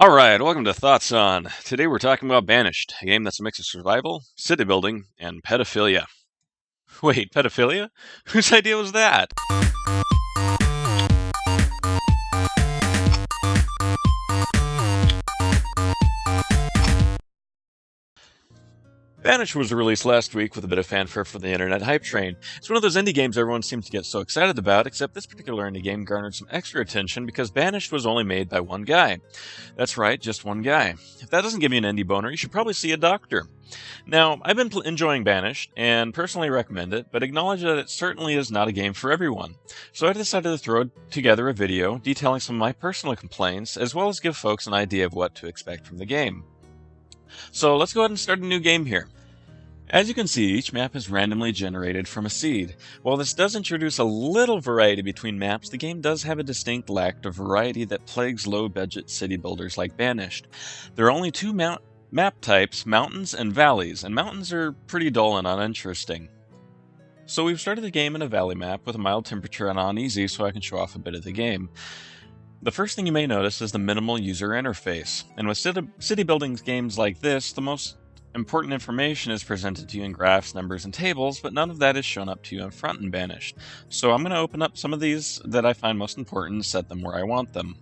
Alright, welcome to Thoughts On. Today we're talking about Banished, a game that's a mix of survival, city building, and pedophilia. Wait, pedophilia? Whose idea was that? Banished was released last week with a bit of fanfare for the internet hype train. It's one of those indie games everyone seems to get so excited about, except this particular indie game garnered some extra attention because Banished was only made by one guy. That's right, just one guy. If that doesn't give you an indie boner, you should probably see a doctor. Now, I've been enjoying Banished, and personally recommend it, but acknowledge that it certainly is not a game for everyone. So I decided to throw together a video detailing some of my personal complaints, as well as give folks an idea of what to expect from the game. So let's go ahead and start a new game here. As you can see, each map is randomly generated from a seed. While this does introduce a little variety between maps, the game does have a distinct lack of variety that plagues low-budget city builders like Banished. There are only two map types, mountains and valleys, and mountains are pretty dull and uninteresting. So we've started the game in a valley map with a mild temperature and on easy so I can show off a bit of the game. The first thing you may notice is the minimal user interface, and with city building games like this, the most important information is presented to you in graphs, numbers, and tables, but none of that is shown up to you in front and Banished. So I'm going to open up some of these that I find most important and set them where I want them.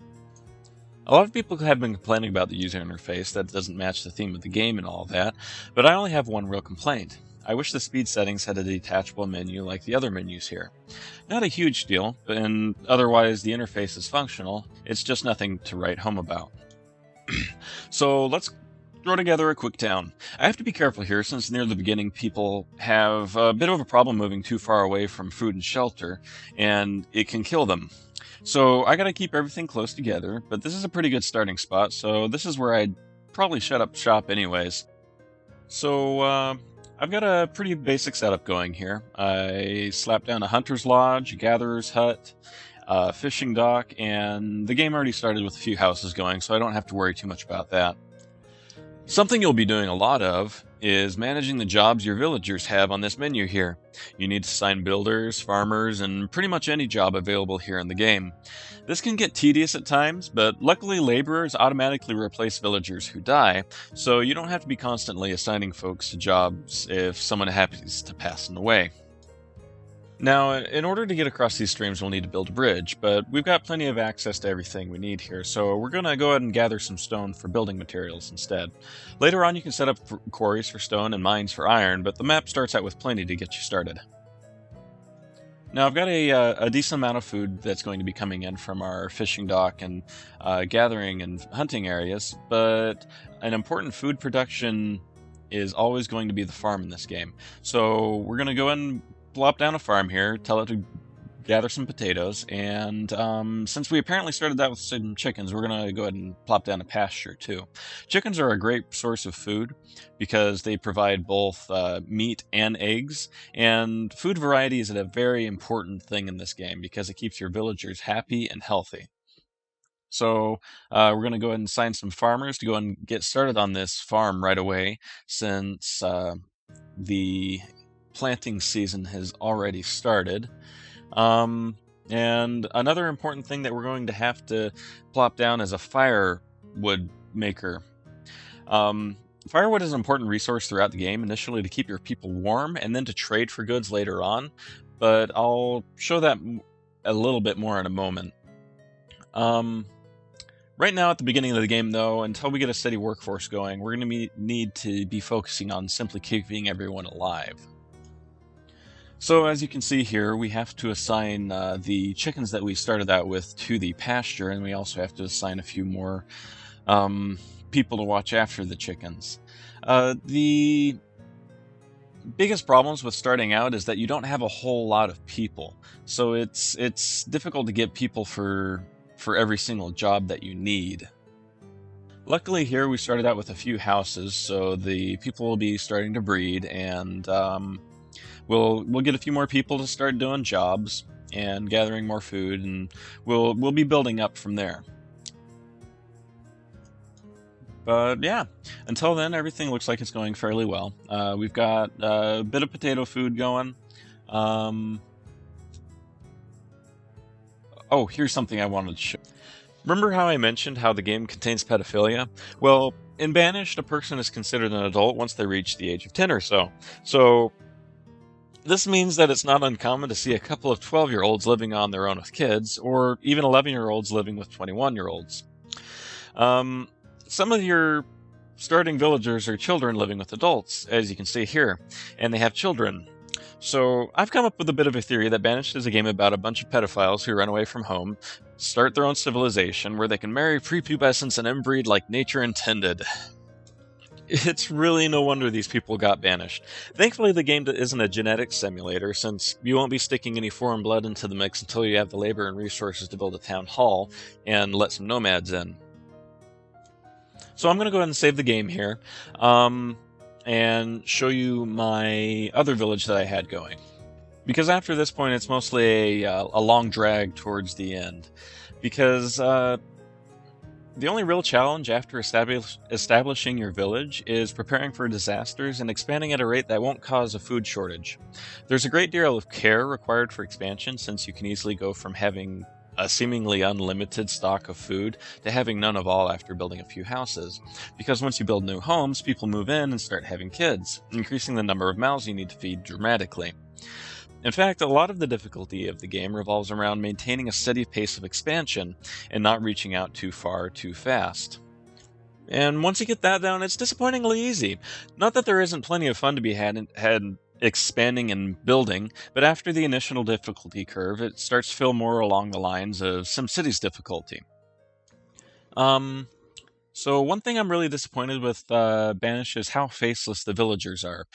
A lot of people have been complaining about the user interface, that it doesn't match the theme of the game and all that, but I only have one real complaint. I wish the speed settings had a detachable menu like the other menus here. Not a huge deal, and otherwise the interface is functional, it's just nothing to write home about. So let's throw together a quick town. I have to be careful here since near the beginning people have a bit of a problem moving too far away from food and shelter, and it can kill them. So I gotta keep everything close together, but this is a pretty good starting spot, so this is where I'd probably shut up shop anyways. So, I've got a pretty basic setup going here. I slapped down a hunter's lodge, a gatherer's hut, a fishing dock, and the game already started with a few houses going, so I don't have to worry too much about that. Something you'll be doing a lot of is managing the jobs your villagers have on this menu here. You need to assign builders, farmers, and pretty much any job available here in the game. This can get tedious at times, but luckily laborers automatically replace villagers who die, so you don't have to be constantly assigning folks to jobs if someone happens to pass away. Now, in order to get across these streams, we'll need to build a bridge, but we've got plenty of access to everything we need here, so we're going to go ahead and gather some stone for building materials instead. Later on, you can set up quarries for stone and mines for iron, but the map starts out with plenty to get you started. Now, I've got a decent amount of food that's going to be coming in from our fishing dock and gathering and hunting areas, but an important food production is always going to be the farm in this game. So we're going to go and plop down a farm here, tell it to gather some potatoes, and since we apparently started that with some chickens, we're going to go ahead and plop down a pasture too. Chickens are a great source of food because they provide both meat and eggs, and food variety is a very important thing in this game because it keeps your villagers happy and healthy. So we're going to go ahead and assign some farmers to go and get started on this farm right away since the planting season has already started. And another important thing that we're going to have to plop down is a firewood maker. Firewood is an important resource throughout the game, initially to keep your people warm and then to trade for goods later on, but I'll show that a little bit more in a moment. Right now at the beginning of the game though, until we get a steady workforce going, we're going to need to be focusing on simply keeping everyone alive. So as you can see here, we have to assign the chickens that we started out with to the pasture, and we also have to assign a few more people to watch after the chickens. The biggest problems with starting out is that you don't have a whole lot of people, so it's difficult to get people for every single job that you need. Luckily here we started out with a few houses, so the people will be starting to breed, and We'll get a few more people to start doing jobs and gathering more food, and we'll be building up from there. But yeah, until then, everything looks like it's going fairly well. We've got a bit of potato food going. Oh, here's something I wanted to show. Remember how I mentioned how the game contains pedophilia? Well, in Banished, a person is considered an adult once they reach the age of 10 or so. So, this means that it's not uncommon to see a couple of 12-year-olds living on their own with kids, or even 11-year-olds living with 21-year-olds. Um, some of your starting villagers are children living with adults, as you can see here, and they have children. So, I've come up with a bit of a theory that Banished is a game about a bunch of pedophiles who run away from home, start their own civilization where they can marry prepubescents and inbreed like nature intended. It's really no wonder these people got banished. Thankfully, the game isn't a genetics simulator, since you won't be sticking any foreign blood into the mix until you have the labor and resources to build a town hall and let some nomads in. So I'm going to go ahead and save the game here, and show you my other village that I had going. Because after this point, it's mostly a long drag towards the end. Because the only real challenge after establishing your village is preparing for disasters and expanding at a rate that won't cause a food shortage. There's a great deal of care required for expansion, since you can easily go from having a seemingly unlimited stock of food to having none of all after building a few houses. Because once you build new homes, people move in and start having kids, increasing the number of mouths you need to feed dramatically. In fact, a lot of the difficulty of the game revolves around maintaining a steady pace of expansion and not reaching out too far too fast. And once you get that down, it's disappointingly easy. Not that there isn't plenty of fun to be had expanding and building, but after the initial difficulty curve, it starts to feel more along the lines of SimCity's difficulty. So one thing I'm really disappointed with Banished is how faceless the villagers are.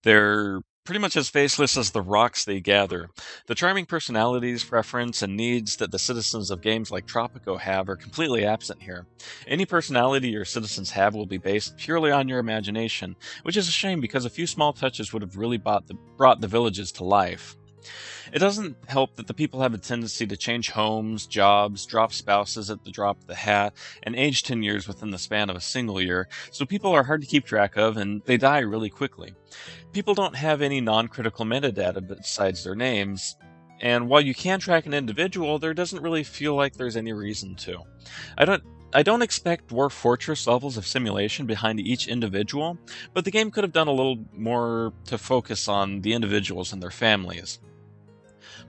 They're pretty much as faceless as the rocks they gather. The charming personalities, preference, and needs that the citizens of games like Tropico have are completely absent here. Any personality your citizens have will be based purely on your imagination, which is a shame because a few small touches would have really brought the villages to life. It doesn't help that the people have a tendency to change homes, jobs, drop spouses at the drop of the hat, and age 10 years within the span of a single year, so people are hard to keep track of and they die really quickly. People don't have any non-critical metadata besides their names, and while you can track an individual, there doesn't really feel like there's any reason to. I don't expect Dwarf Fortress levels of simulation behind each individual, but the game could have done a little more to focus on the individuals and their families.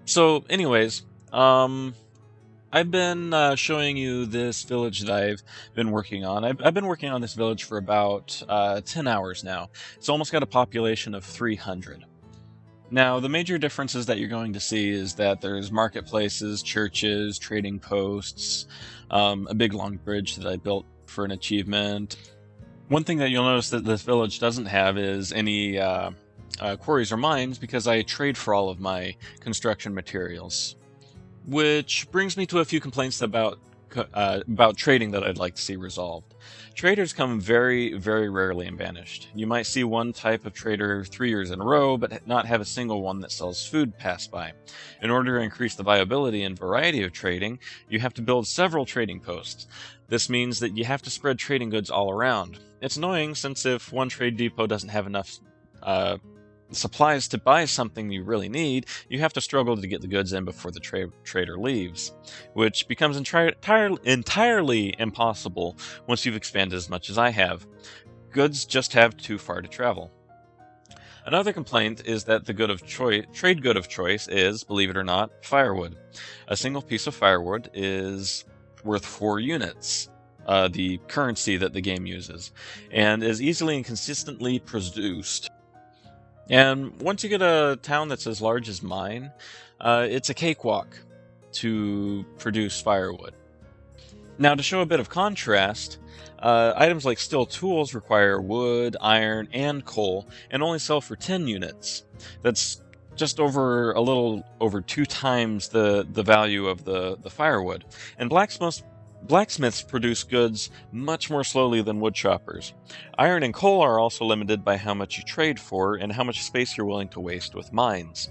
So, anyways, I've been showing you this village that I've been working on. I've been working on this village for about 10 hours now. It's almost got a population of 300. Now, the major differences that you're going to see is that there's marketplaces, churches, trading posts, a big long bridge that I built for an achievement. One thing that you'll notice that this village doesn't have is any quarries or mines, because I trade for all of my construction materials. Which brings me to a few complaints about trading that I'd like to see resolved. Traders come very, very rarely in Banished. You might see one type of trader 3 years in a row, but not have a single one that sells food pass by. In order to increase the viability and variety of trading, you have to build several trading posts. This means that you have to spread trading goods all around. It's annoying, since if one trade depot doesn't have enough supplies to buy something you really need, you have to struggle to get the goods in before the trader leaves, which becomes entirely impossible once you've expanded as much as I have. Goods just have too far to travel. Another complaint is that the trade good of choice is, believe it or not, firewood. A single piece of firewood is worth 4 units. The currency that the game uses, and is easily and consistently produced. And once you get a town that's as large as mine, it's a cakewalk to produce firewood. Now, to show a bit of contrast, items like steel tools require wood, iron, and coal, and only sell for 10 units. That's just a little over 2 times the value of the firewood. And blacksmiths produce goods much more slowly than woodchoppers. Iron and coal are also limited by how much you trade for and how much space you're willing to waste with mines.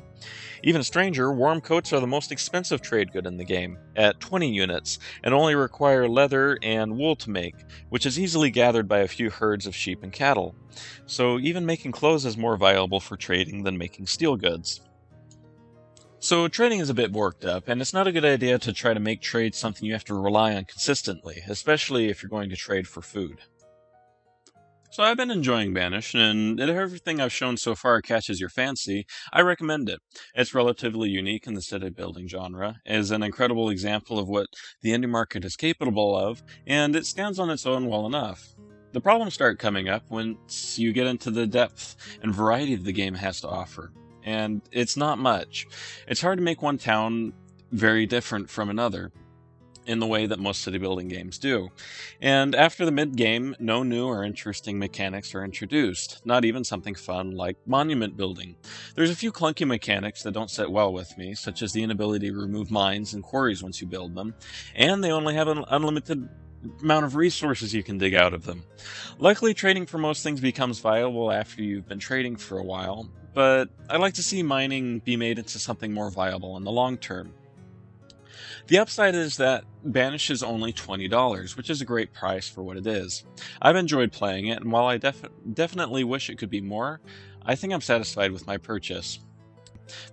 Even stranger, warm coats are the most expensive trade good in the game, at 20 units, and only require leather and wool to make, which is easily gathered by a few herds of sheep and cattle. So even making clothes is more viable for trading than making steel goods. So trading is a bit worked up, and it's not a good idea to try to make trade something you have to rely on consistently, especially if you're going to trade for food. So I've been enjoying Banished, and if everything I've shown so far catches your fancy, I recommend it. It's relatively unique in the city building genre, is an incredible example of what the indie market is capable of, and it stands on its own well enough. The problems start coming up once you get into the depth and variety the game has to offer. And it's not much. It's hard to make one town very different from another in the way that most city building games do. And after the mid game, no new or interesting mechanics are introduced, not even something fun like monument building. There's a few clunky mechanics that don't sit well with me, such as the inability to remove mines and quarries once you build them, and they only have an unlimited amount of resources you can dig out of them. Luckily, trading for most things becomes viable after you've been trading for a while, but I'd like to see mining be made into something more viable in the long term. The upside is that Banish is only $20, which is a great price for what it is. I've enjoyed playing it, and while I definitely wish it could be more, I think I'm satisfied with my purchase.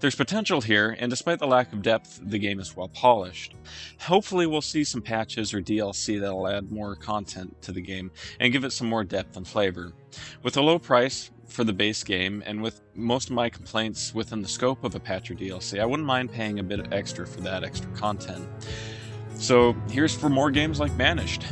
There's potential here, and despite the lack of depth, the game is well polished. Hopefully we'll see some patches or DLC that'll add more content to the game and give it some more depth and flavor. With a low price for the base game, and with most of my complaints within the scope of a patch or DLC, I wouldn't mind paying a bit extra for that extra content. So here's for more games like Banished.